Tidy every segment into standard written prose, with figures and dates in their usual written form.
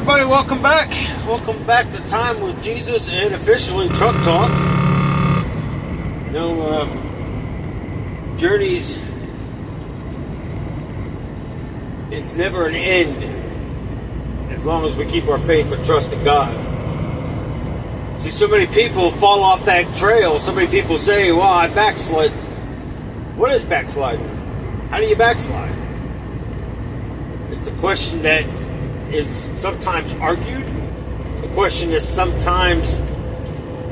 everybody, welcome back. Welcome back to Time with Jesus and officially Truck Talk. Journeys, it's never an end as long as we keep our faith and trust in God. See, so many people fall off that trail. So many people say, well, I backslid. What is backsliding? How do you backslide? It's a question that is sometimes argued, a question that's sometimes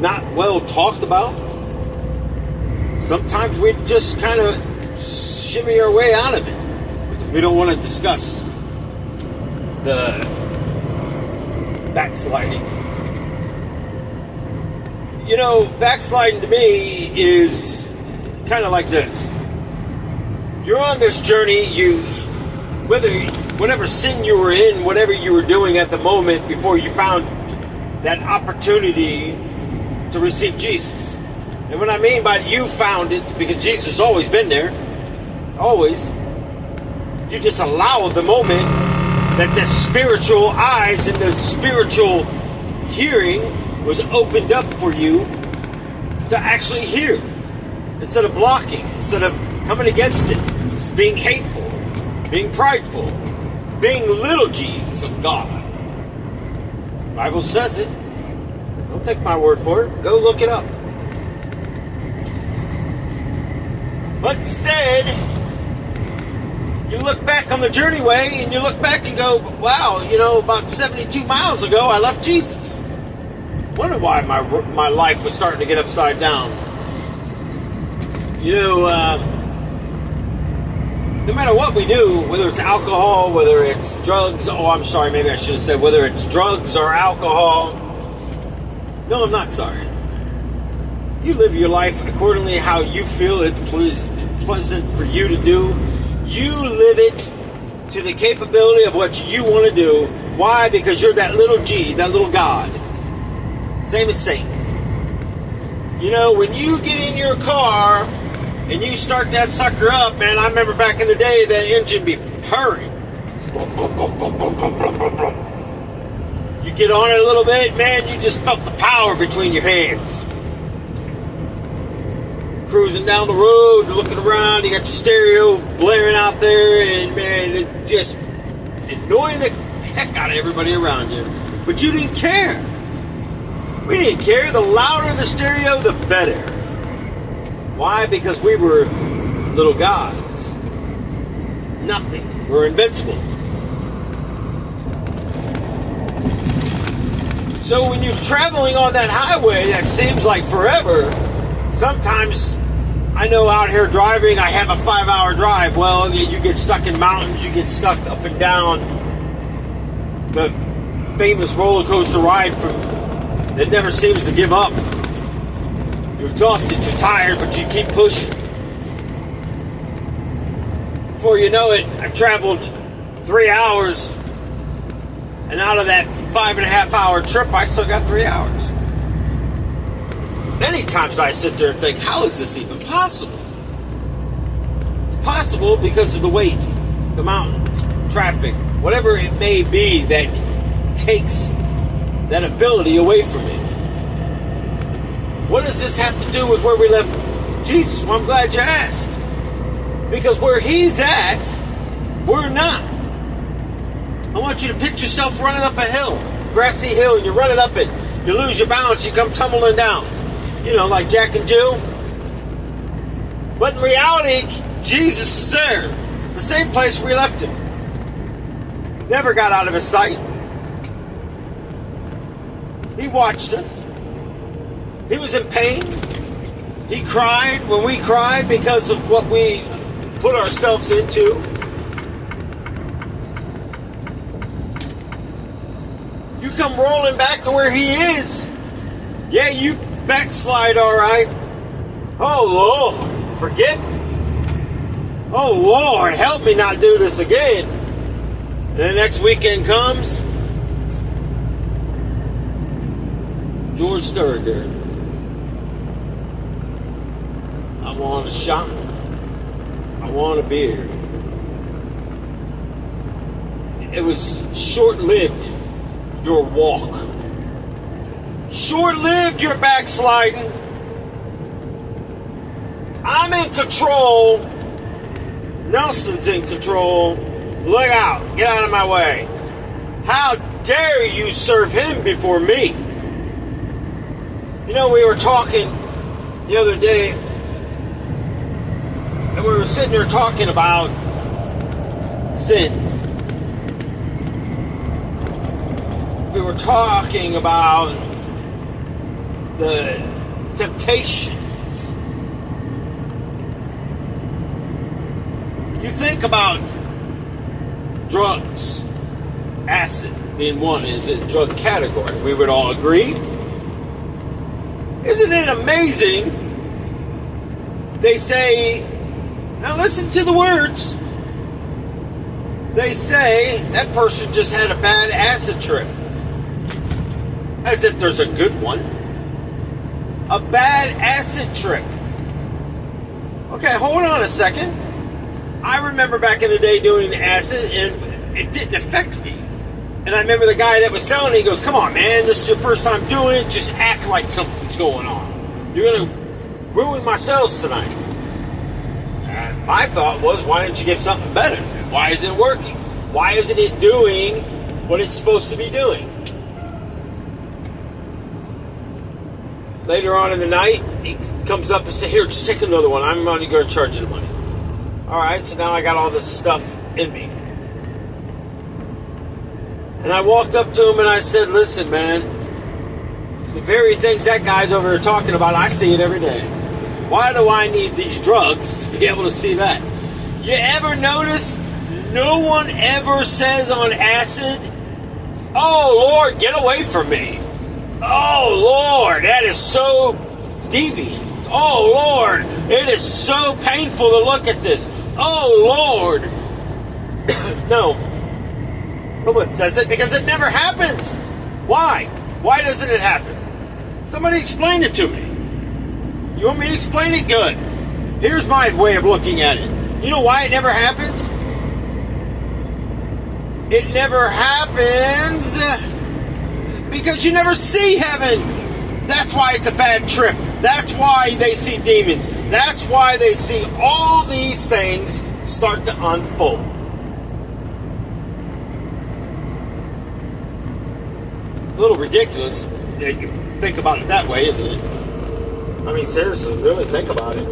not well talked about. Sometimes we just kind of shimmy our way out of it because we don't want to discuss the backsliding. You know, backsliding to me is kind of like this. You're on this journey, whatever sin you were in, whatever you were doing at the moment before you found that opportunity to receive Jesus. And what I mean by you found it, because Jesus has always been there, always, you just allow the moment that the spiritual eyes and the spiritual hearing was opened up for you to actually hear, instead of blocking, instead of coming against it, being hateful, being prideful, being little g's of God. The Bible says it. Don't take my word for it. Go look it up. But instead, you look back on the journeyway and you look back and go, wow, about 72 miles ago I left Jesus. Wonder why my life was starting to get upside down. No matter what we do, whether it's alcohol, whether it's drugs, maybe I should have said whether it's drugs or alcohol. No, I'm not sorry. You live your life accordingly how you feel it's pleasant for you to do. You live it to the capability of what you want to do. Why? Because you're that little G, that little God. Same as Satan. When you get in your car and you start that sucker up, man, I remember back in the day that engine be purring. You get on it a little bit, man, you just felt the power between your hands. Cruising down the road, looking around, you got your stereo blaring out there, and man, it just annoying the heck out of everybody around you. But you didn't care. We didn't care. The louder the stereo, the better. Why? Because we were little gods. Nothing. We're invincible. So when you're traveling on that highway that seems like forever, sometimes I know out here driving, I have a 5-hour drive. Well, you get stuck in mountains, you get stuck up and down the famous roller coaster ride that never seems to give up. You're exhausted, you're tired, but you keep pushing. Before you know it, I've traveled 3 hours, and out of that 5.5-hour trip, I still got 3 hours. Many times I sit there and think, how is this even possible? It's possible because of the weight, the mountains, traffic, whatever it may be that takes that ability away from me. What does this have to do with where we left Jesus? Well, I'm glad you asked. Because where he's at, we're not. I want you to picture yourself running up a hill, grassy hill, and you're running up it. You lose your balance, you come tumbling down. Like Jack and Jill. But in reality, Jesus is there. The same place we left him. Never got out of his sight. He watched us. He was in pain. He cried when we cried because of what we put ourselves into. You come rolling back to where he is. Yeah, you backslide, all right. Oh, Lord, forgive me. Oh, Lord, help me not do this again. And the next weekend comes. George Thorogood. I want a shot. I want a beer. It was short-lived. your walk. Short-lived your backsliding. I'm in control. Nelson's in control. Look out. Get out of my way. How dare you serve him before me? You know, we were talking the other day, and we were sitting there talking about sin. We were talking about the temptations. You think about drugs, acid being one is a drug category. We would all agree. Isn't it amazing? They say, now listen to the words. They say that person just had a bad acid trip. As if there's a good one. A bad acid trip. Okay, hold on a second. I remember back in the day doing acid and it didn't affect me. And I remember the guy that was selling it, he goes, come on man, this is your first time doing it, just act like something's going on. You're going to ruin my sales tonight. And my thought was, why didn't you get something better? Why isn't it working? Why isn't it doing what it's supposed to be doing? Later on in the night, he comes up and says, here, just take another one. I'm only going to charge you the money. All right, so now I got all this stuff in me. And I walked up to him and I said, listen, man, the very things that guy's over there talking about, I see it every day. Why do I need these drugs to be able to see that? You ever notice no one ever says on acid, oh, Lord, get away from me. Oh, Lord, that is so deviant. Oh, Lord, it is so painful to look at this. Oh, Lord. No. No one says it because it never happens. Why? Why doesn't it happen? Somebody explain it to me. You want me to explain it? Good. Here's my way of looking at it. You know why it never happens? It never happens because you never see heaven. That's why it's a bad trip. That's why they see demons. That's why they see all these things start to unfold. A little ridiculous that you think about it that way, isn't it? I mean, seriously, really think about it.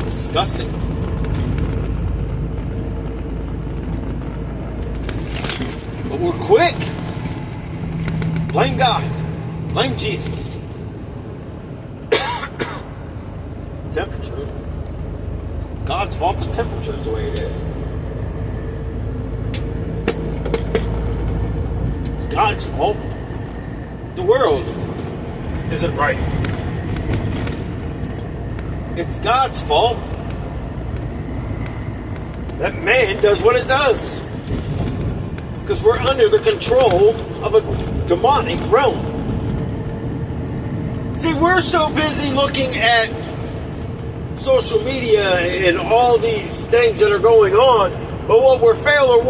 Disgusting. But we're quick. Blame God. Blame Jesus. Temperature. God's fault the temperature is the way it is. God's fault. The world isn't right. It's God's fault that man does what it does. Because we're under the control of a demonic realm. See, we're so busy looking at social media and all these things that are going on, but what we're failing to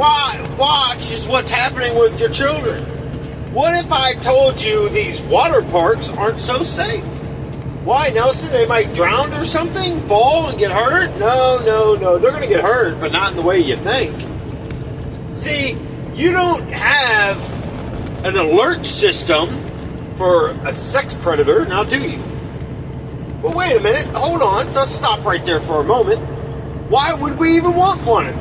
watch is what's happening with your children. What if I told you these water parks aren't so safe? Why, Nelson? They might drown or something? Fall and get hurt? No. They're going to get hurt, but not in the way you think. See, you don't have an alert system for a sex predator, now do you? Well, wait a minute. Hold on. Let's stop right there for a moment. Why would we even want one?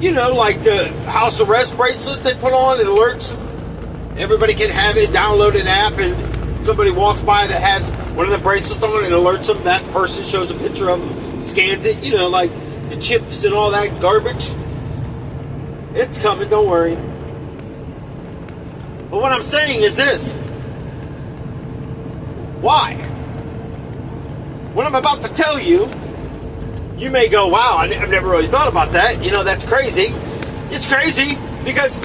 You know, like the house arrest bracelets they put on, it alerts. Everybody can have it, download an app, and somebody walks by that has one of the bracelets on, and alerts them. That person shows a picture of them, scans it, you know, like the chips and all that garbage. It's coming, don't worry. But what I'm saying is this. Why? What I'm about to tell you, you may go, wow, I've never really thought about that. You know, that's crazy. It's crazy because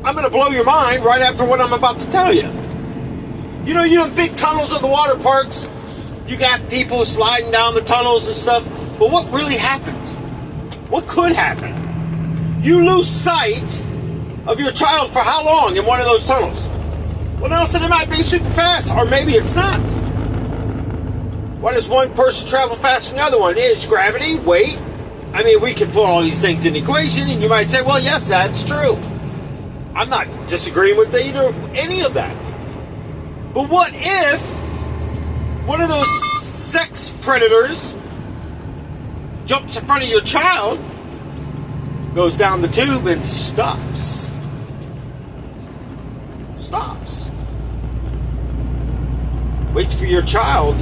I'm going to blow your mind right after what I'm about to tell you. You know, you have big tunnels of the water parks. You got people sliding down the tunnels and stuff. But what really happens? What could happen? You lose sight of your child for how long in one of those tunnels? Well, Nelson, it might be super fast, or maybe it's not. Why does one person travel faster than the other one? It's gravity, weight. I mean, we can put all these things in the equation, and you might say, well, yes, that's true. I'm not disagreeing with any of that. But what if one of those sex predators jumps in front of your child, goes down the tube, and stops? Stops. Waits for your child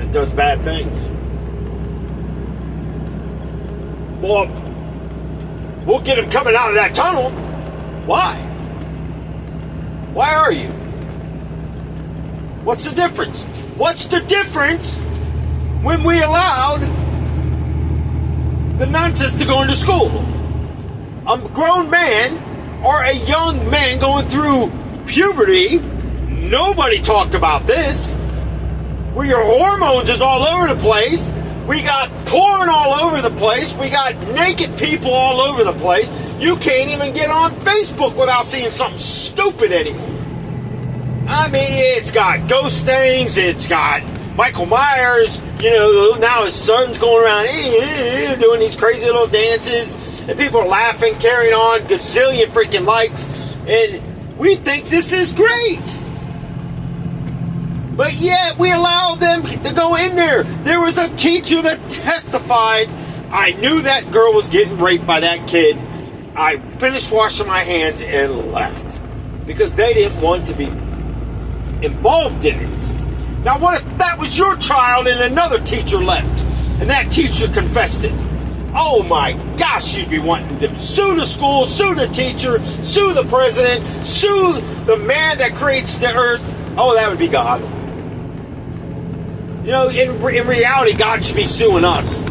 and does bad things. Well, we'll get him coming out of that tunnel. Why? Why are you? What's the difference? What's the difference when we allowed the nonsense to go into school? A grown man or a young man going through puberty, nobody talked about this. Where your hormones is all over the place. We got porn all over the place. We got naked people all over the place. You can't even get on Facebook without seeing something stupid anymore. I mean, it's got ghost things. It's got Michael Myers. You know, now his son's going around doing these crazy little dances. And people are laughing, carrying on, gazillion freaking likes. And we think this is great. But yet we allowed them to go in there. There was a teacher that testified. I knew that girl was getting raped by that kid. I finished washing my hands and left. Because they didn't want to be involved in it. Now what if that was your child and another teacher left? And that teacher confessed it? Oh my gosh, you'd be wanting to sue the school, sue the teacher, sue the president, sue the man that creates the earth. Oh, that would be God. You know, in reality, God should be suing us.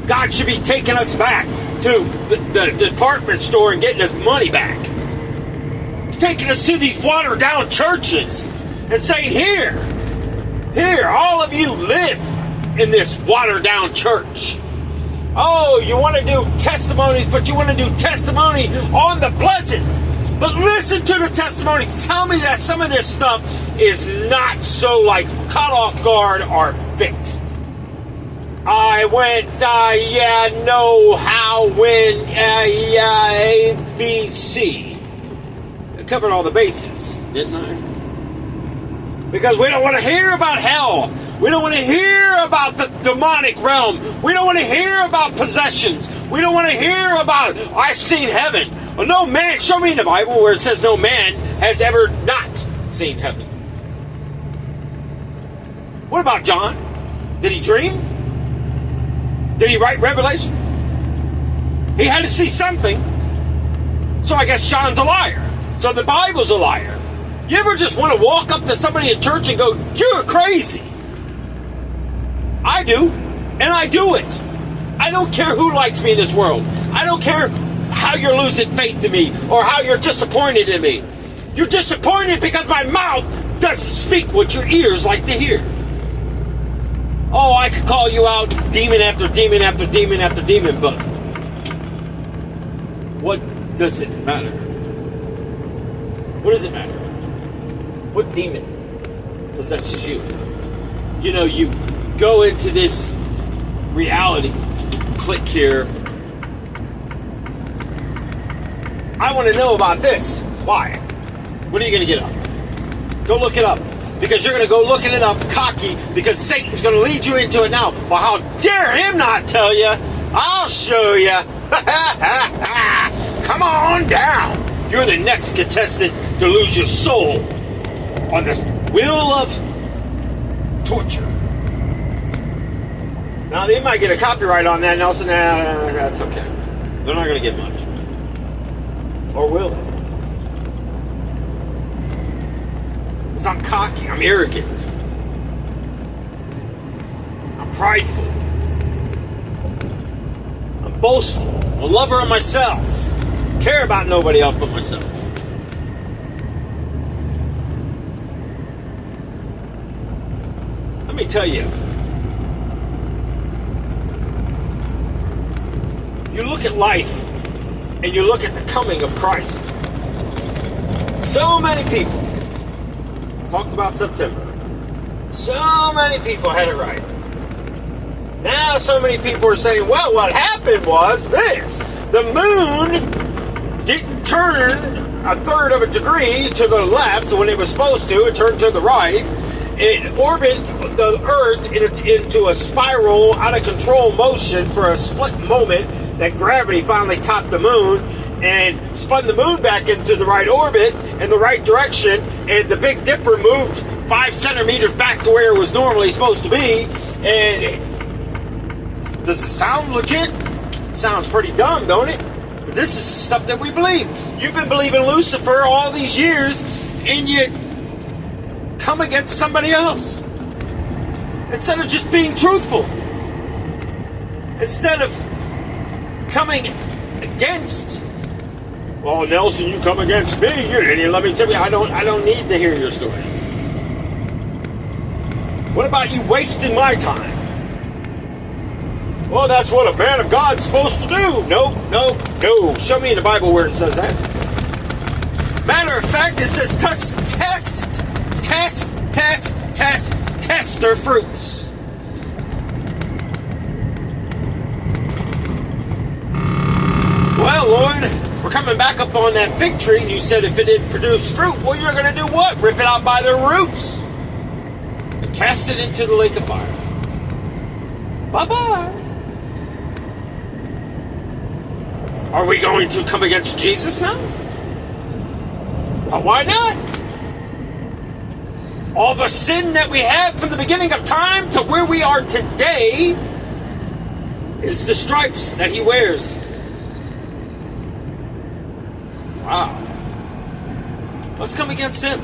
God should be taking us back to the department store and getting his money back. Taking us to these watered down churches and saying, here, all of you live in this watered down church. Oh, you want to do testimonies, but you want to do testimony on the pleasant. But listen to the testimonies. Tell me that some of this stuff is not so like caught off guard or fixed. I went, yeah, no, how, when, yeah, A, B, C. I covered all the bases, didn't I? Because we don't want to hear about hell. We don't want to hear about the demonic realm. We don't want to hear about possessions. We don't want to hear about, I've seen heaven. Well, no man, show me in the Bible where it says no man has ever not seen heaven. What about John? Did he dream? Did he write Revelation? He had to see something. So I guess John's a liar. So the Bible's a liar. You ever just want to walk up to somebody at church and go, you're crazy? I do, and I do it. I don't care who likes me in this world. I don't care how you're losing faith in me or how you're disappointed in me. You're disappointed because my mouth doesn't speak what your ears like to hear. Oh, I could call you out demon after demon after demon after demon, but what does it matter? What does it matter? What demon possesses you? You know, you go into this reality, click here. I want to know about this. Why? What are you going to get up? Go look it up. Because you're going to go looking it up cocky because Satan's going to lead you into it now. Well, how dare him not tell you? I'll show you. Come on down. You're the next contestant to lose your soul on this wheel of torture. Now, they might get a copyright on that, Nelson. Nah, that's okay. They're not going to get much. Or will they? Because I'm cocky. I'm arrogant. I'm prideful. I'm boastful. I'm a lover of myself. Care about nobody else but myself. Let me tell you. You look at life and you look at the coming of Christ. So many people talked about September. So many people had it right. Now so many people are saying, well, what happened was this. The moon didn't turn a third of a degree to the left when it was supposed to. It turned to the right. It orbited the Earth into a spiral, out of control motion for a split moment that gravity finally caught the moon and spun the moon back into the right orbit in the right direction, and the Big Dipper moved 5 centimeters back to where it was normally supposed to be. And does it sound legit? Sounds pretty dumb, don't it? But this is stuff that we believe. You've been believing Lucifer all these years, and you come against somebody else instead of just being truthful. Instead of coming against, well, Nelson, you come against me, and let me tell you, I don't need to hear your story. What about you wasting my time? Well, that's what a man of God's supposed to do. No. Show me in the Bible where it says that. Matter of fact, it says test their fruits. Well, Lord, we're coming back up on that fig tree. You said if it didn't produce fruit, well, you're going to do what? Rip it out by the roots and cast it into the lake of fire. Bye-bye. Are we going to come against Jesus now? Well, why not? All the sin that we have from the beginning of time to where we are today is the stripes that he wears. Wow. Let's come against him.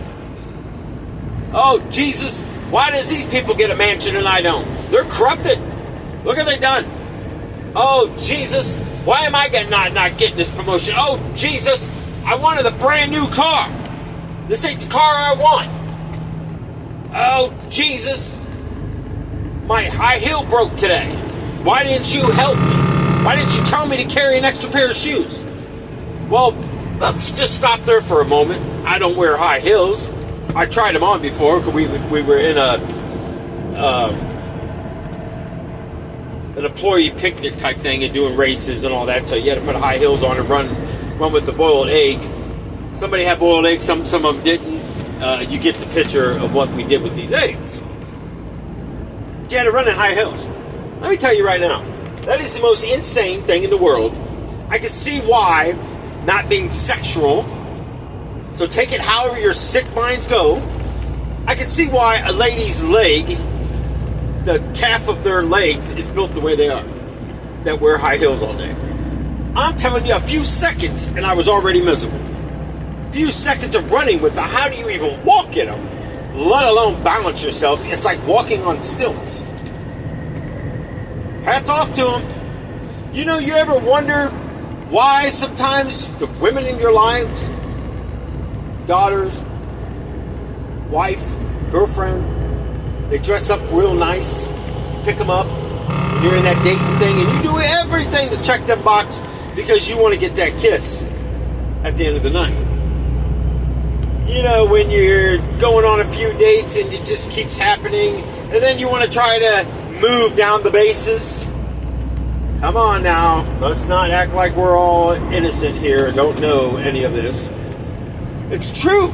Oh, Jesus, why does these people get a mansion and I don't? They're corrupted. Look what they've done. Oh, Jesus, why am I not getting this promotion? Oh, Jesus, I wanted a brand new car. This ain't the car I want. Oh, Jesus, my high heel broke today. Why didn't you help me? Why didn't you tell me to carry an extra pair of shoes? Well, let's just stop there for a moment. I don't wear high heels. I tried them on before because we were in an employee picnic type thing and doing races and all that, so you had to put high heels on and run with the boiled egg. Somebody had boiled eggs, some of them didn't. You get the picture of what we did with these eggs. You had to run in high heels. Let me tell you right now, that is the most insane thing in the world. I can see why, not being sexual, so take it however your sick minds go, I can see why a lady's leg, the calf of their legs is built the way they are, that wear high heels all day. I'm telling you, a few seconds and I was already miserable. A few seconds of running with them, how do you even walk in them? Let alone balance yourself. It's like walking on stilts. Hats off to them. You know, you ever wonder why sometimes the women in your lives, daughters, wife, girlfriend, they dress up real nice, pick them up, and you're in that dating thing, and you do everything to check that box because you want to get that kiss at the end of the night. You know, when you're going on a few dates and it just keeps happening, and then you want to try to move down the bases. Come on now, let's not act like we're all innocent here and don't know any of this. It's true.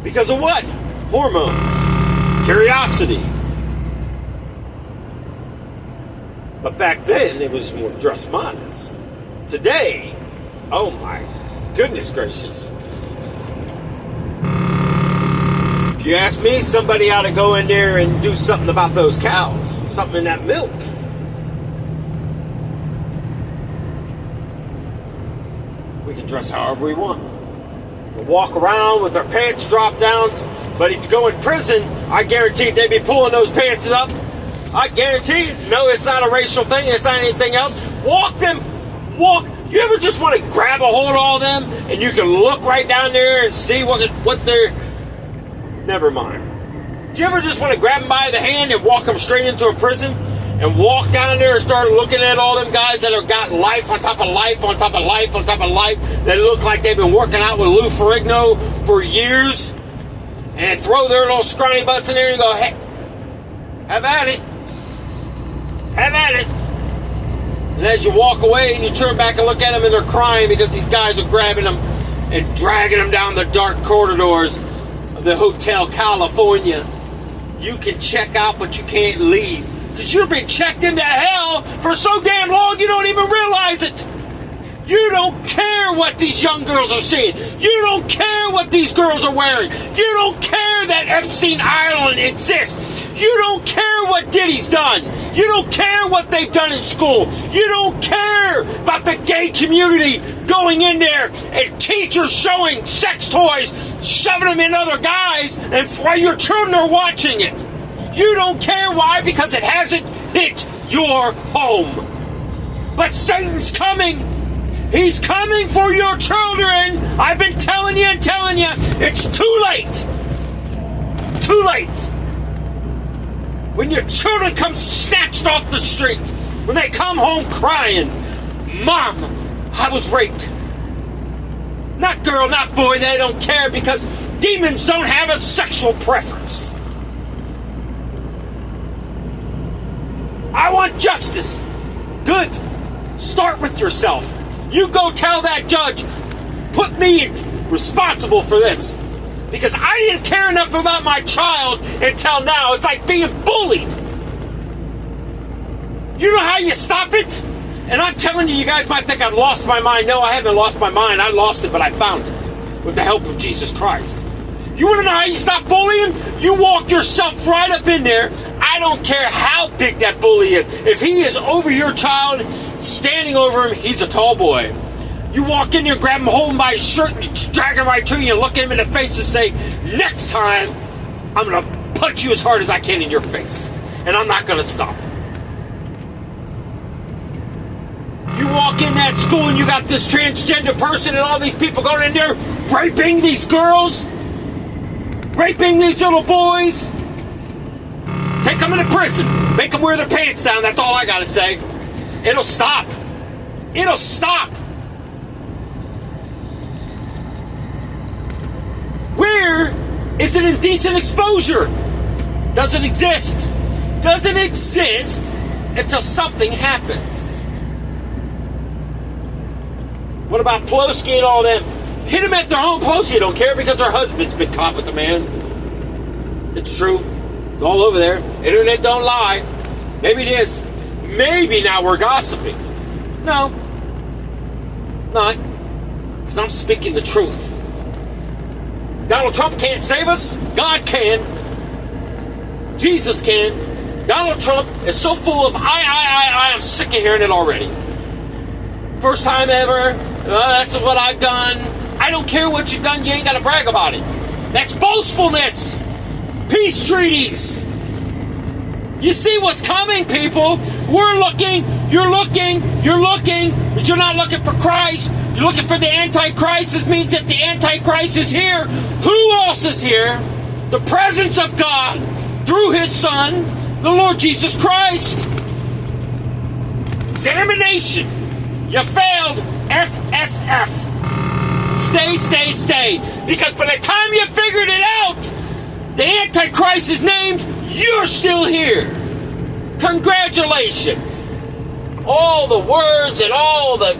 Because of what? Hormones. Curiosity. But back then, it was more dress modest. Today, oh my goodness gracious. If you ask me, somebody ought to go in there and do something about those cows. Something in that milk. We can dress however we want. We'll walk around with our pants dropped down. But if you go in prison, I guarantee they'd be pulling those pants up. I guarantee you. No, it's not a racial thing. It's not anything else. Walk. You ever just want to grab a hold of all them and you can look right down there and see what they're... Never mind. Do you ever just want to grab them by the hand and walk them straight into a prison? and walk down there and start looking at all them guys that have got life on top of life on top of life on top of life, that look like they've been working out with Lou Ferrigno for years, and throw their little scrawny butts in there and go, hey, have at it. Have at it. And as you walk away and you turn back and look at them and they're crying because these guys are grabbing them and dragging them down the dark corridors of the Hotel California, you can check out, but you can't leave. Because you've been checked into hell for so damn long you don't even realize it. You don't care what these young girls are seeing. You don't care what these girls are wearing. You don't care that Epstein Island exists. You don't care what Diddy's done. You don't care what they've done in school. You don't care about the gay community going in there and teachers showing sex toys, shoving them in other guys, and while your children are watching it. You don't care. Why? Because it hasn't hit your home. But Satan's coming. He's coming for your children. I've been telling you and telling you, it's too late. Too late. When your children come snatched off the street, when they come home crying, Mom, I was raped. Not girl, not boy, they don't care because demons don't have a sexual preference. I want justice. Good. Start with yourself. You go tell that judge, put me responsible for this. Because I didn't care enough about my child until now. It's like being bullied. You know how you stop it? And I'm telling you, you guys might think I've lost my mind. No, I haven't lost my mind. I lost it, but I found it with the help of Jesus Christ. You want to know how you stop bullying? You walk yourself right up in there. I don't care how big that bully is. If he is over your child, standing over him, he's a tall boy. You walk in there, grab him, hold him by his shirt, and you drag him right to you and look him in the face and say, next time, I'm going to punch you as hard as I can in your face. And I'm not going to stop. You walk in that school and you got this transgender person and all these people going in there raping these girls, raping these little boys. Take them into prison. Make them wear their pants down. That's all I got to say. It'll stop. It'll stop. Where is an indecent exposure? Doesn't exist. Doesn't exist until something happens. What about Pelosi and all them? Hit them at their home. Pelosi don't care because her husband's been caught with a man. It's true. It's all over there. Internet don't lie. Maybe it is. Maybe now we're gossiping. No. Not. Because I'm speaking the truth. Donald Trump can't save us. God can. Jesus can. Donald Trump is so full of I'm sick of hearing it already. First time ever. That's what I've done. I don't care what you've done. You ain't got to brag about it. That's boastfulness. Peace treaties. You see what's coming, people. We're looking. You're looking. You're looking. But you're not looking for Christ. You're looking for the Antichrist. This means if the Antichrist is here, who else is here? The presence of God through His Son, the Lord Jesus Christ. Examination. You failed. FFF. Stay. Because by the time you figured it out, the Antichrist is named, you're still here. Congratulations. All the words and all the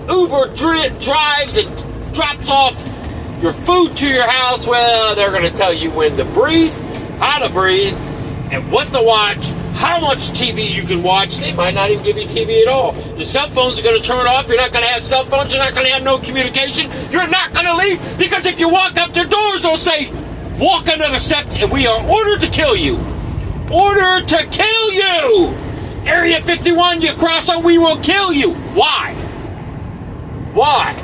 Uber drives and drops off your food to your house. Well, they're going to tell you when to breathe, how to breathe, and what to watch, how much TV you can watch. They might not even give you TV at all. Your cell phones are going to turn off. You're not going to have cell phones. You're not going to have no communication. You're not going to leave because if you walk up their doors, they'll say, walk another step and we are ordered to kill you. Ordered to kill you. Area 51, you cross or we will kill you. Why? Why?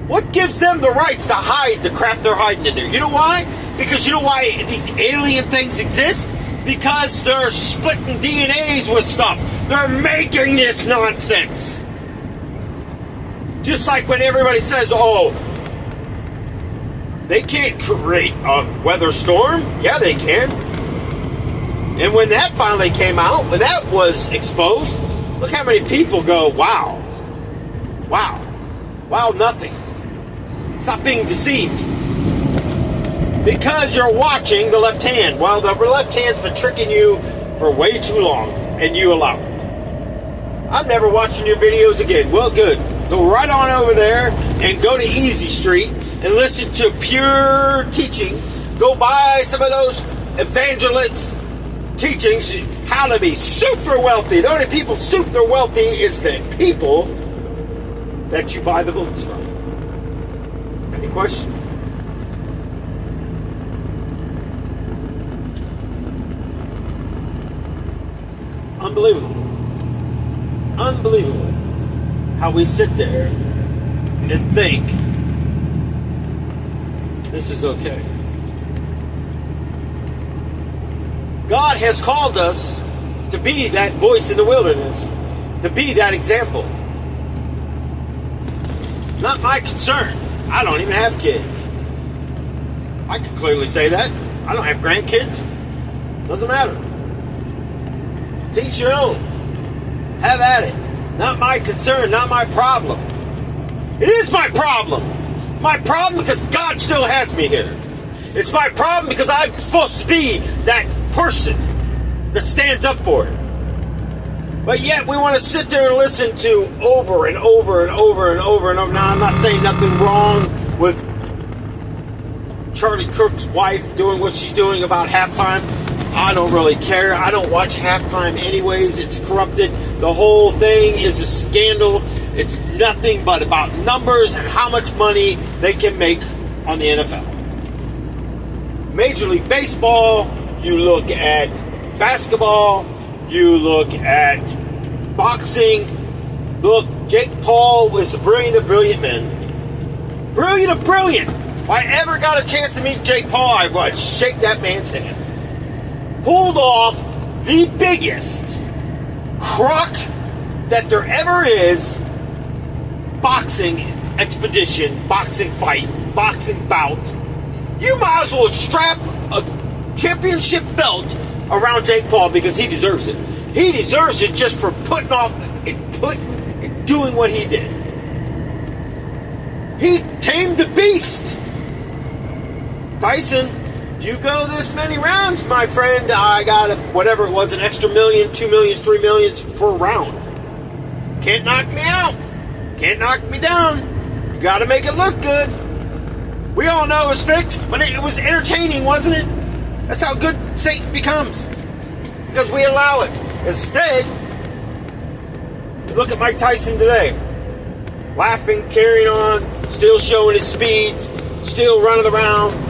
What gives them the rights to hide the crap they're hiding in there? You know why? Because you know why these alien things exist? Because they're splitting DNAs with stuff. They're making this nonsense. Just like when everybody says, oh, they can't create a weather storm. Yeah, they can. And when that finally came out, when that was exposed, look how many people go, wow, wow, wow, nothing. Stop being deceived. Because you're watching the left hand. Well, the left hand's been tricking you for way too long, and you allow it. I'm never watching your videos again. Well, good. Go right on over there and go to Easy Street and listen to pure teaching. Go buy some of those evangelists' teachings, how to be super wealthy. The only people super wealthy is the people that you buy the books from. Any questions? Unbelievable. Unbelievable how we sit there and think this is okay. God has called us to be that voice in the wilderness, to be that example. Not my concern. I don't even have kids. I can clearly say that. I don't have grandkids. Doesn't matter. Teach your own. Have at it. Not my concern, not my problem. It is my problem. My problem because God still has me here. It's my problem because I'm supposed to be that person that stands up for it. But yet we want to sit there and listen to over and over and over and over and over. Now, I'm not saying nothing wrong with Charlie Kirk's wife doing what she's doing about halftime. I don't really care. I don't watch halftime anyways. It's corrupted. The whole thing is a scandal. It's nothing but about numbers and how much money they can make on the NFL. Major League Baseball, you look at basketball, you look at boxing. Look, Jake Paul was a brilliant of brilliant men. Brilliant of brilliant. If I ever got a chance to meet Jake Paul, I would shake that man's hand. Pulled off the biggest crock that there ever is boxing expedition, boxing fight, boxing bout. You might as well strap a championship belt around Jake Paul because he deserves it. He deserves it just for putting off and doing what he did. He tamed the beast. Tyson, if you go this many rounds, my friend, I got whatever it was, an extra $1 million, $2 million, $3 million per round. Can't knock me out. Can't knock me down. You got to make it look good. We all know it was fixed, but it was entertaining, wasn't it? That's how good Satan becomes. Because we allow it. Instead, look at Mike Tyson today. Laughing, carrying on, still showing his speeds, still running around.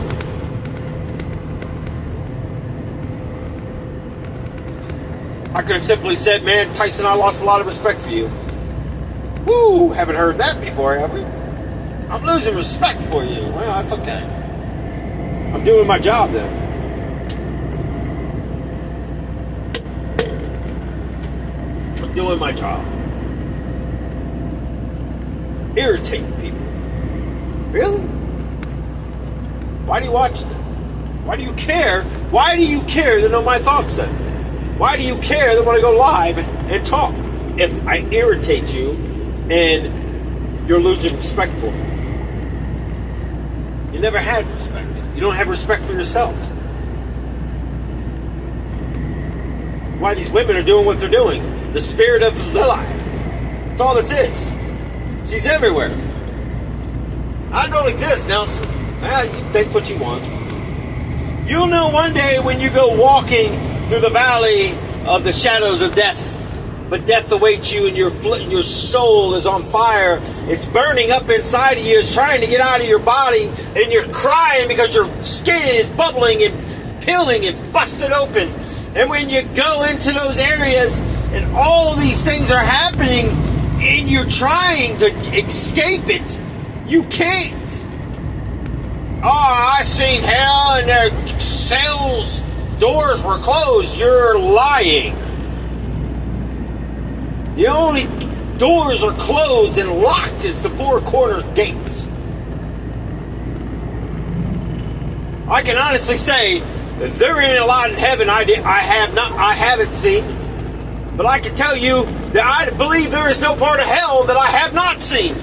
I could have simply said, man, Tyson, I lost a lot of respect for you. Woo, haven't heard that before, have we? I'm losing respect for you. Well, that's okay. I'm doing my job then. I'm doing my job. Irritating people. Really? Why do you watch it? Why do you care? Why do you care to know my thoughts then? Why do you care that when I go live and talk? If I irritate you and you're losing respect for me. You never had respect. You don't have respect for yourself. Why these women are doing what they're doing. The spirit of Lilith. That's all this is. She's everywhere. I don't exist, Nelson. Well, you think what you want. You'll know one day when you go walking through the valley of the shadows of death. But death awaits you and your soul is on fire. It's burning up inside of you. It's trying to get out of your body. And you're crying because your skin is bubbling and peeling and busted open. And when you go into those areas and all of these things are happening and you're trying to escape it, you can't. Oh, I seen hell and their cells doors were closed. You're lying. The only doors are closed and locked is the four corner gates. I can honestly say there ain't a lot in heaven I haven't seen. But I can tell you that I believe there is no part of hell that I have not seen.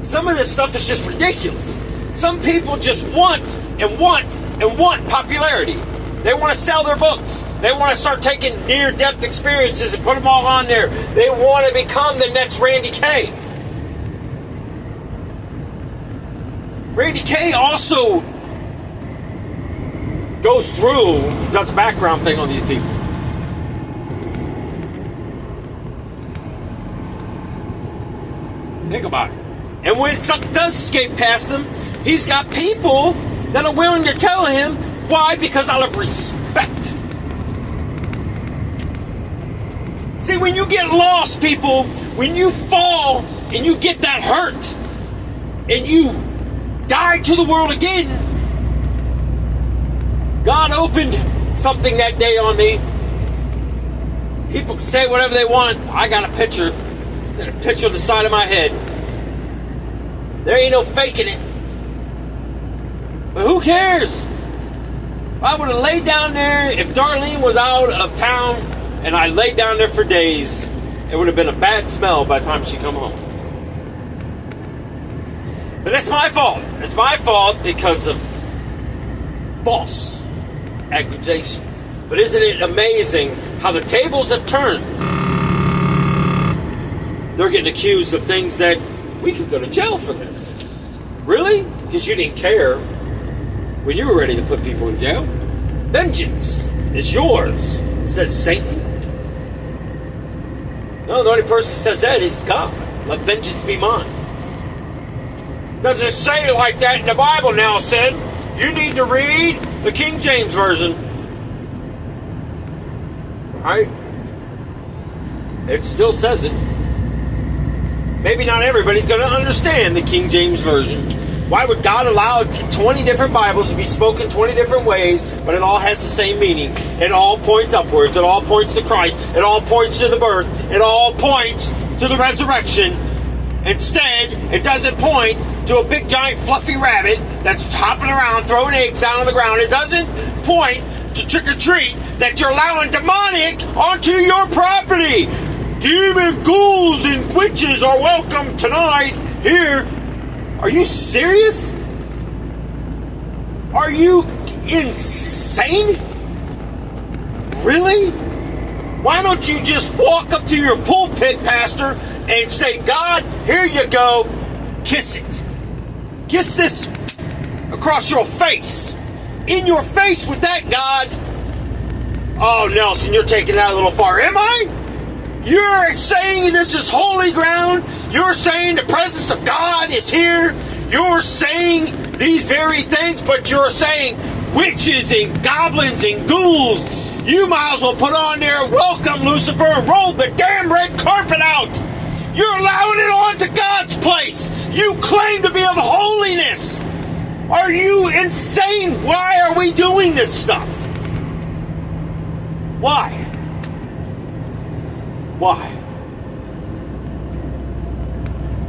Some of this stuff is just ridiculous. Some people just want and want and want popularity. They want to sell their books. They want to start taking near-death experiences and put them all on there. They want to become the next Randy Kay. Randy Kay also goes through, does a background thing on these people. Think about it. And when something does escape past him, he's got people that are willing to tell him why, because out of respect. See, when you get lost, people, when you fall and you get that hurt and you die to the world again, God opened something that day on me. People can say whatever they want. I got a picture. Got a picture on the side of my head. There ain't no faking it. But who cares? If I would have laid down there, if Darlene was out of town and I laid down there for days, it would have been a bad smell by the time she come home. But that's my fault. It's my fault because of false accusations. But isn't it amazing how the tables have turned? They're getting accused of things that we could go to jail for this. Really? Because you didn't care when you were ready to put people in jail. Vengeance is yours, says Satan. No, the only person that says that is God. Let vengeance be mine. Doesn't say it like that in the Bible, Nelson. You need to read the King James Version. Right? It still says it. Maybe not everybody's going to understand the King James Version. Why would God allow 20 different Bibles to be spoken 20 different ways, but it all has the same meaning? It all points upwards. It all points to Christ. It all points to the birth. It all points to the resurrection. Instead, it doesn't point to a big, giant, fluffy rabbit that's hopping around, throwing eggs down on the ground. It doesn't point to trick-or-treat that you're allowing demonic onto your property. Demon ghouls and witches are welcome tonight here. Are you serious? Are you insane? Really? Why don't you just walk up to your pulpit, pastor, and say, God, here you go. Kiss it. Kiss this across your face. In your face with that, God. Oh, Nelson, you're taking that a little far. Am I? You're saying this is holy ground. You're saying the presence of God is here. You're saying these very things, but you're saying witches and goblins and ghouls. You might as well put on there, welcome Lucifer, and roll the damn red carpet out. You're allowing it on to God's place. You claim to be of holiness. Are you insane? Why are we doing this stuff? Why? Why?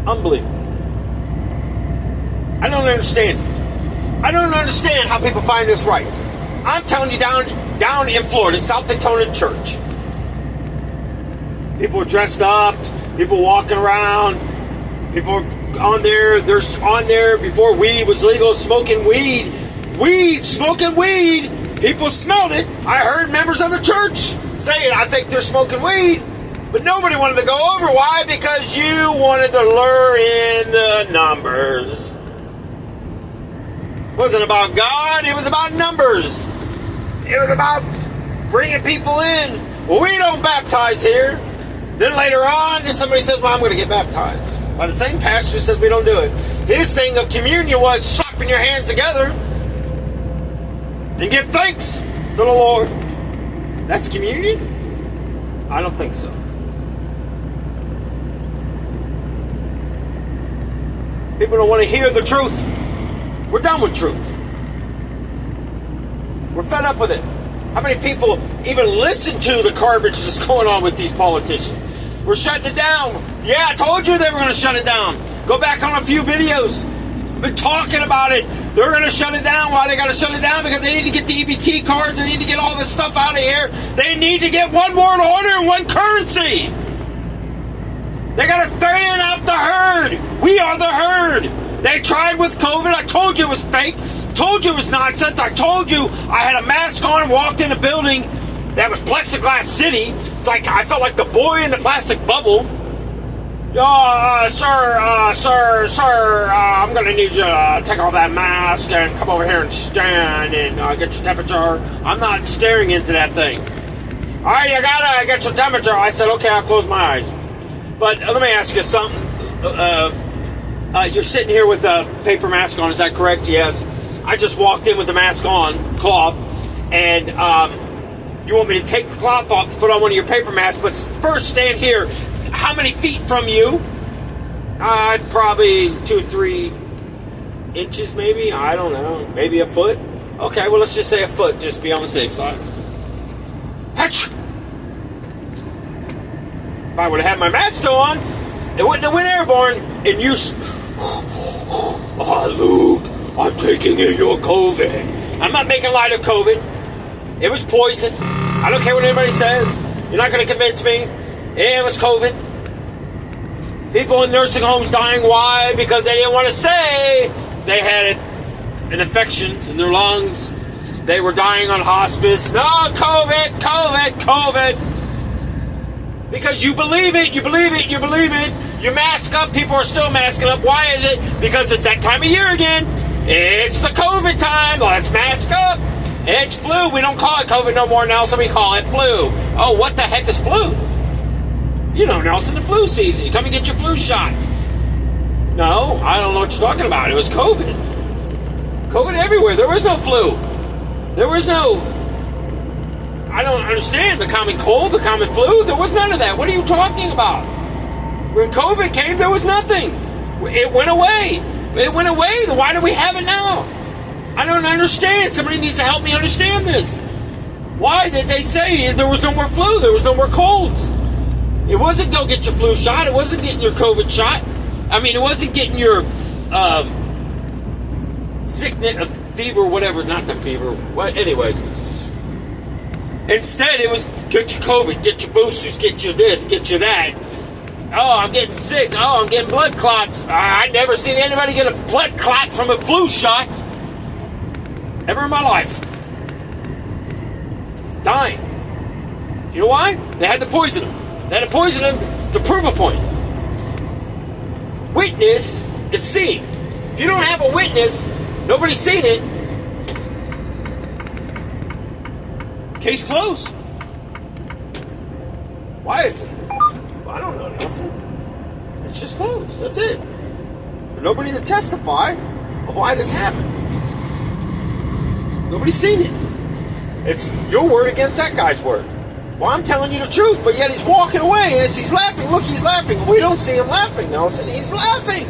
Unbelievable. I don't understand it. I don't understand how people find this right. I'm telling you, down in Florida, South Daytona Church, people are dressed up, people walking around, people are on there, they're on there before weed was legal, smoking weed. Smoking weed. People smelled it. I heard members of the church say, I think they're smoking weed. But nobody wanted to go over. Why? Because you wanted to lure in the numbers. It wasn't about God. It was about numbers. It was about bringing people in. Well, we don't baptize here. Then later on, somebody says, well, I'm going to get baptized. By the same pastor who says we don't do it. His thing of communion was slapping your hands together and give thanks to the Lord. That's communion? I don't think so. People don't want to hear the truth. We're done with truth. We're fed up with it. How many people even listen to the garbage that's going on with these politicians? We're shutting it down. Yeah, I told you they were going to shut it down. Go back on a few videos. I've been talking about it. They're going to shut it down. Why they got to shut it down? Because they need to get the EBT cards. They need to get all this stuff out of here. They need to get one world order and one currency. They got to thin out the herd. We are the herd. They tried with COVID. I told you it was fake. Told you it was nonsense. I told you I had a mask on and walked in a building that was plexiglass city. It's like I felt like the boy in the plastic bubble. Sir, I'm going to need you to take off that mask and come over here and stand and get your temperature. I'm not staring into that thing. All right, you got to get your temperature. I said, okay, I'll close my eyes. But let me ask you something. You're sitting here with a paper mask on, is that correct? Yes. I just walked in with the mask on, cloth, and you want me to take the cloth off to put on one of your paper masks, but first stand here. How many feet from you? Probably 2 or 3 inches, maybe. I don't know. Maybe a foot. Okay, well, let's just say a foot, just to be on the safe side. Hatch! If I would have had my mask still on, it wouldn't have went airborne. And you... Oh, Luke, I'm taking in your COVID. I'm not making light of COVID. It was poison. I don't care what anybody says. You're not going to convince me. It was COVID. People in nursing homes dying. Why? Because they didn't want to say they had an infection in their lungs. They were dying on hospice. No, COVID. Because you believe it. You mask up. People are still masking up. Why is it? Because it's that time of year again. It's the COVID time. Let's mask up. It's flu. We don't call it COVID no more now, so we call it flu. Oh, what the heck is flu? You know, now it's in the flu season. You come and get your flu shot. No, I don't know what you're talking about. It was COVID. COVID everywhere. There was no flu. There was no... I don't understand. The common cold, the common flu, there was none of that. What are you talking about? When COVID came, there was nothing. It went away. It went away. Then why do we have it now? I don't understand. Somebody needs to help me understand this. Why did they say there was no more flu? There was no more colds? It wasn't go get your flu shot. It wasn't getting your COVID shot. I mean, it wasn't getting your sickness, fever, whatever. Not the fever. What? Anyways. Instead, it was get your COVID, get your boosters, get your this, get your that. Oh, I'm getting sick. Oh, I'm getting blood clots. I never seen anybody get a blood clot from a flu shot. Ever in my life. Dying. You know why? They had to poison them. They had to poison them to prove a point. Witness is seen. If you don't have a witness, nobody's seen it. Case closed. Why is it? Well, I don't know, Nelson. It's just closed. That's it. There's nobody to testify of why this happened. Nobody's seen it. It's your word against that guy's word. Well, I'm telling you the truth, but yet he's walking away, and he's laughing. Look, he's laughing. We don't see him laughing, Nelson. He's laughing.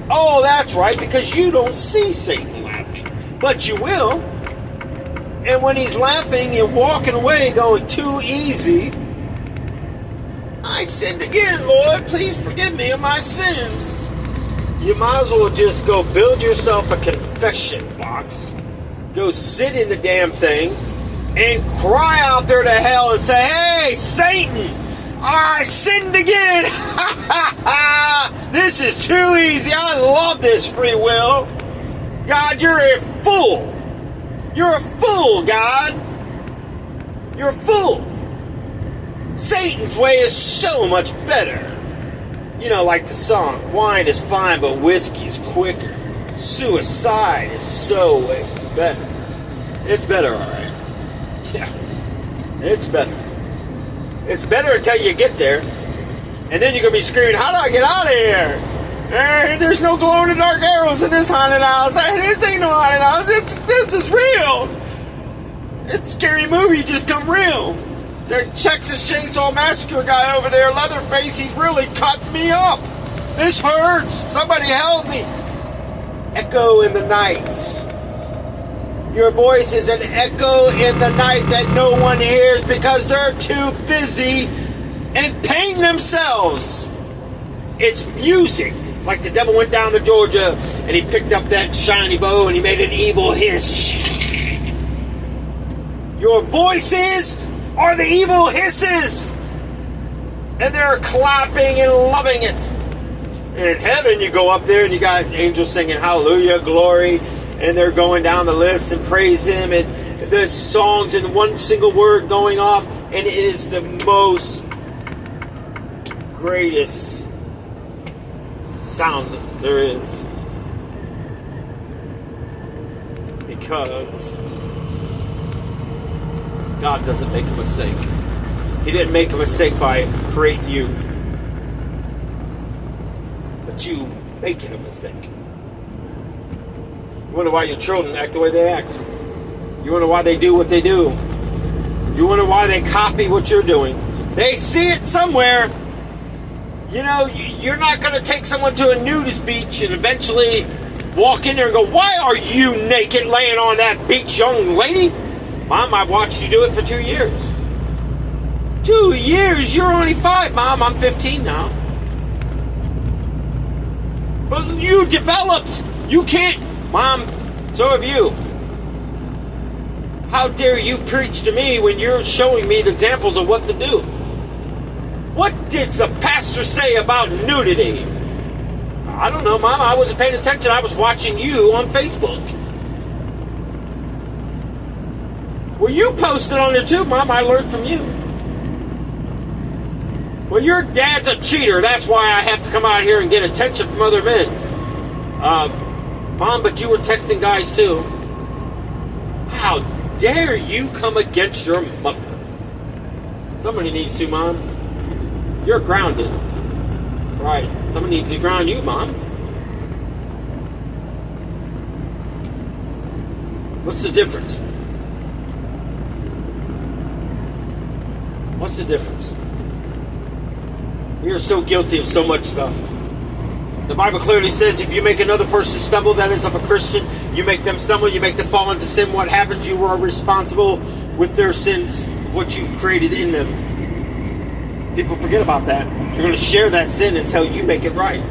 Oh, that's right, because you don't see Satan laughing. But you will. And when he's laughing and walking away, going too easy, I sinned again, Lord. Please forgive me of my sins. You might as well just go build yourself a confession box. Go sit in the damn thing and cry out there to hell and say, hey, Satan, I sinned again. This is too easy. I love this free will. God, you're a fool. You're a fool, God. You're a fool. Satan's way is so much better. You know, like the song, wine is fine, but whiskey's quicker. Suicide is so ways better. It's better, all right. Yeah, it's better. It's better until you get there. And then you're going to be screaming, how do I get out of here? There's no glow-in-the-dark arrows in this haunted house. This ain't no haunted house. This is real. It's a scary movie just come real. The Texas Chainsaw Massacre guy over there, Leatherface, he's really cutting me up. This hurts. Somebody help me. Echo in the night. Your voice is an echo in the night that no one hears because they're too busy and paying themselves. It's music. Like the devil went down to Georgia and he picked up that shiny bow and he made an evil hiss. Your voices are the evil hisses. And they're clapping and loving it. And in heaven, you go up there and you got angels singing hallelujah, glory. And they're going down the list and praise him. And there's songs in one single word going off. And it is the most greatest sound that there is. Because God doesn't make a mistake. He didn't make a mistake by creating you. But you making a mistake. You wonder why your children act the way they act. You wonder why they do what they do. You wonder why they copy what you're doing. They see it somewhere. You know, you're not going to take someone to a nudist beach and eventually walk in there and go, why are you naked laying on that beach, young lady? Mom, I watched you do it for 2 years. 2 years? You're only 5, Mom. I'm 15 now. But you developed. You can't. Mom, so have you. How dare you preach to me when you're showing me the examples of what to do? What did the pastor say about nudity? I don't know, Mom. I wasn't paying attention. I was watching you on Facebook. Well, you posted on there too, Mom. I learned from you. Well, your dad's a cheater. That's why I have to come out here and get attention from other men. Mom, but you were texting guys too. How dare you come against your mother? Somebody needs to, Mom. You're grounded. Right. Somebody needs to ground you, Mom. What's the difference? What's the difference? We are so guilty of so much stuff. The Bible clearly says if you make another person stumble, that is of a Christian, you make them stumble, you make them fall into sin, what happens? You are responsible with their sins, what you created in them. People forget about that. You're going to share that sin until you make it right.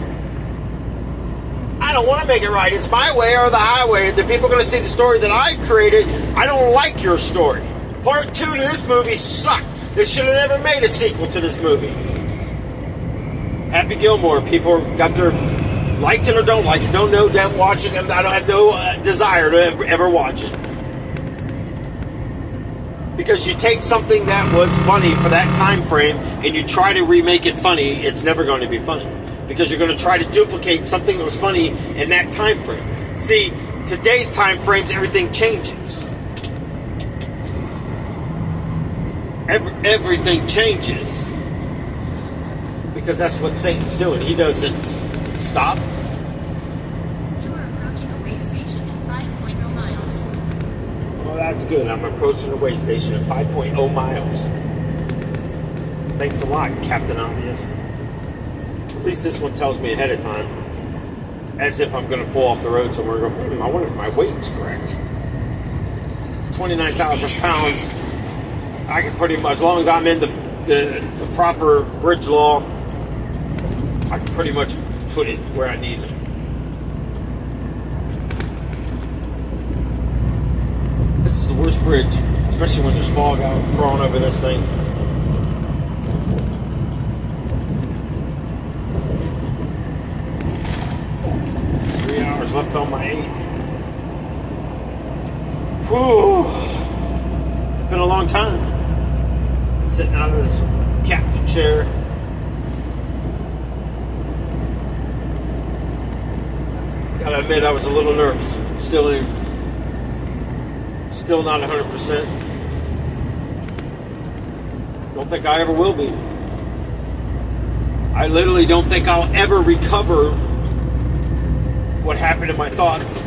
I don't want to make it right. It's my way or the highway. The people are going to see the story that I created. I don't like your story. Part 2 to this movie sucked. They should have never made a sequel to this movie. Happy Gilmore. People got their liked it or don't like it. Don't know them watching them. I don't have no desire to ever watch it. Because you take something that was funny for that time frame and you try to remake it funny, it's never going to be funny. Because you're going to try to duplicate something that was funny in that time frame. See, today's time frames, everything changes. Everything changes. Because that's what Satan's doing. He doesn't stop. You are approaching a way station at 5.0 miles. Well, that's good. I'm approaching a way station at 5.0 miles. Thanks a lot, Captain Obvious. At least this one tells me ahead of time. As if I'm going to pull off the road somewhere and go, I wonder if my weight's correct. 29,000 pounds. I can pretty much, as long as I'm in the proper bridge law, I can pretty much put it where I need it. This is the worst bridge, especially when there's fog out crawling over this thing. Left on my 8. Whew. It's been a long time. Sitting out of this captain chair. Gotta admit, I was a little nervous. Still not 100%. Don't think I ever will be. I literally don't think I'll ever recover what happened in my thoughts,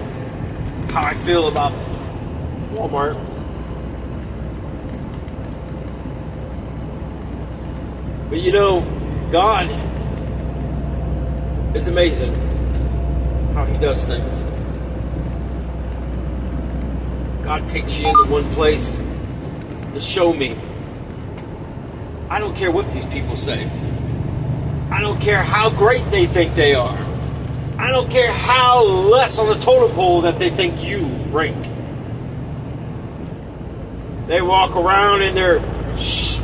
how I feel about Walmart. But you know, God is amazing how He does things. God takes you into one place to show me. I don't care what these people say. I don't care how great they think they are. I don't care how less on the totem pole that they think you rank. They walk around in their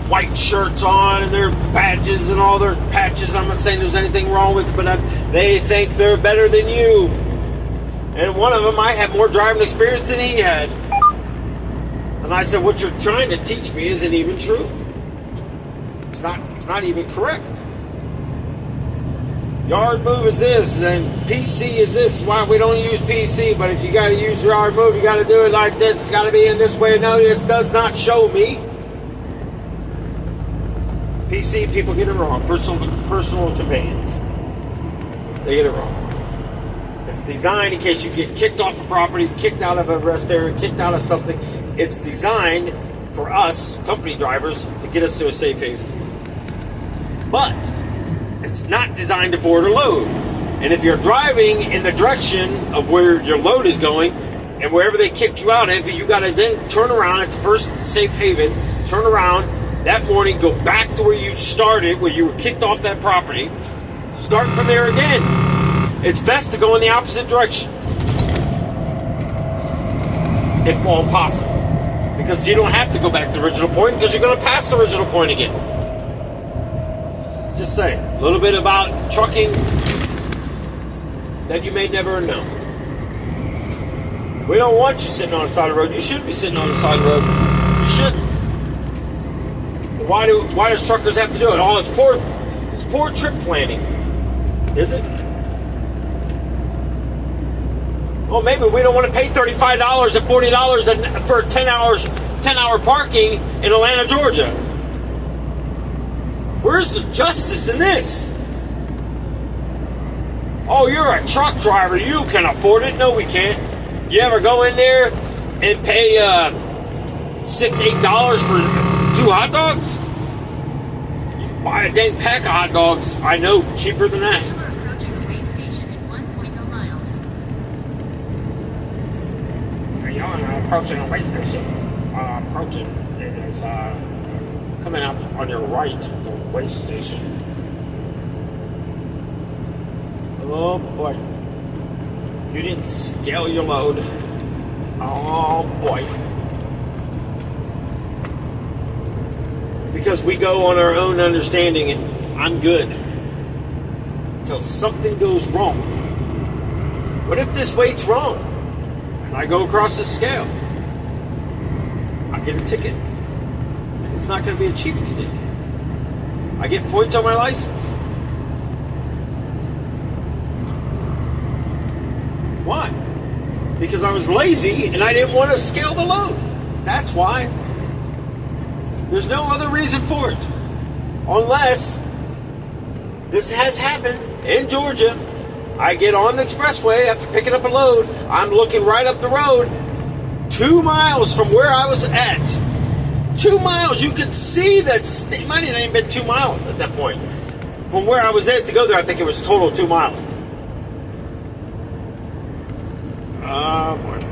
white shirts on and their badges and all their patches. I'm not saying there's anything wrong with it, but they think they're better than you. And one of them might have more driving experience than he had. And I said, what you're trying to teach me isn't even true. It's not even correct. Yard move is this, then PC is this. Why we don't use PC, but if you got to use yard move, you got to do it like this. It's got to be in this way. No, it does not show me. PC, people get it wrong. Personal conveyance. They get it wrong. It's designed in case you get kicked off a property, kicked out of a rest area, kicked out of something. It's designed for us, company drivers, to get us to a safe haven. But it's not designed to forward a load. And if you're driving in the direction of where your load is going, and wherever they kicked you out of, you got to then turn around at the first safe haven, turn around that morning, go back to where you started, where you were kicked off that property, start from there again. It's best to go in the opposite direction, if all possible. Because you don't have to go back to the original point, because you're going to pass the original point again. Just saying. A little bit about trucking that you may never know. We don't want you sitting on the side of the road. You shouldn't be sitting on the side of the road. You shouldn't. Why does truckers have to do it? Oh, it's poor trip planning. Is it? Well, maybe we don't want to pay $35 and $40 for 10 hour parking in Atlanta, Georgia. Where's the justice in this? Oh, you're a truck driver. You can afford it. No, we can't. You ever go in there and pay $6, $8 for 2 hot dogs? You can buy a dang pack of hot dogs. I know, cheaper than that. You are approaching the way station in 1.0 miles. You're approaching a way station. Approaching is coming up on your right, the way station. Oh boy. You didn't scale your load. Oh boy. Because we go on our own understanding and I'm good. Until something goes wrong. What if this weight's wrong? And I go across the scale. I get a ticket. And it's not going to be a cheap ticket. I get points on my license. Why? Because I was lazy and I didn't want to scale the load. That's why. There's no other reason for it. Unless this has happened in Georgia. I get on the expressway after picking up a load. I'm looking right up the road. 2 miles from where I was at. 2 miles. You could see that. It might have even been 2 miles at that point. From where I was at to go there, I think it was total 2 miles. Boy.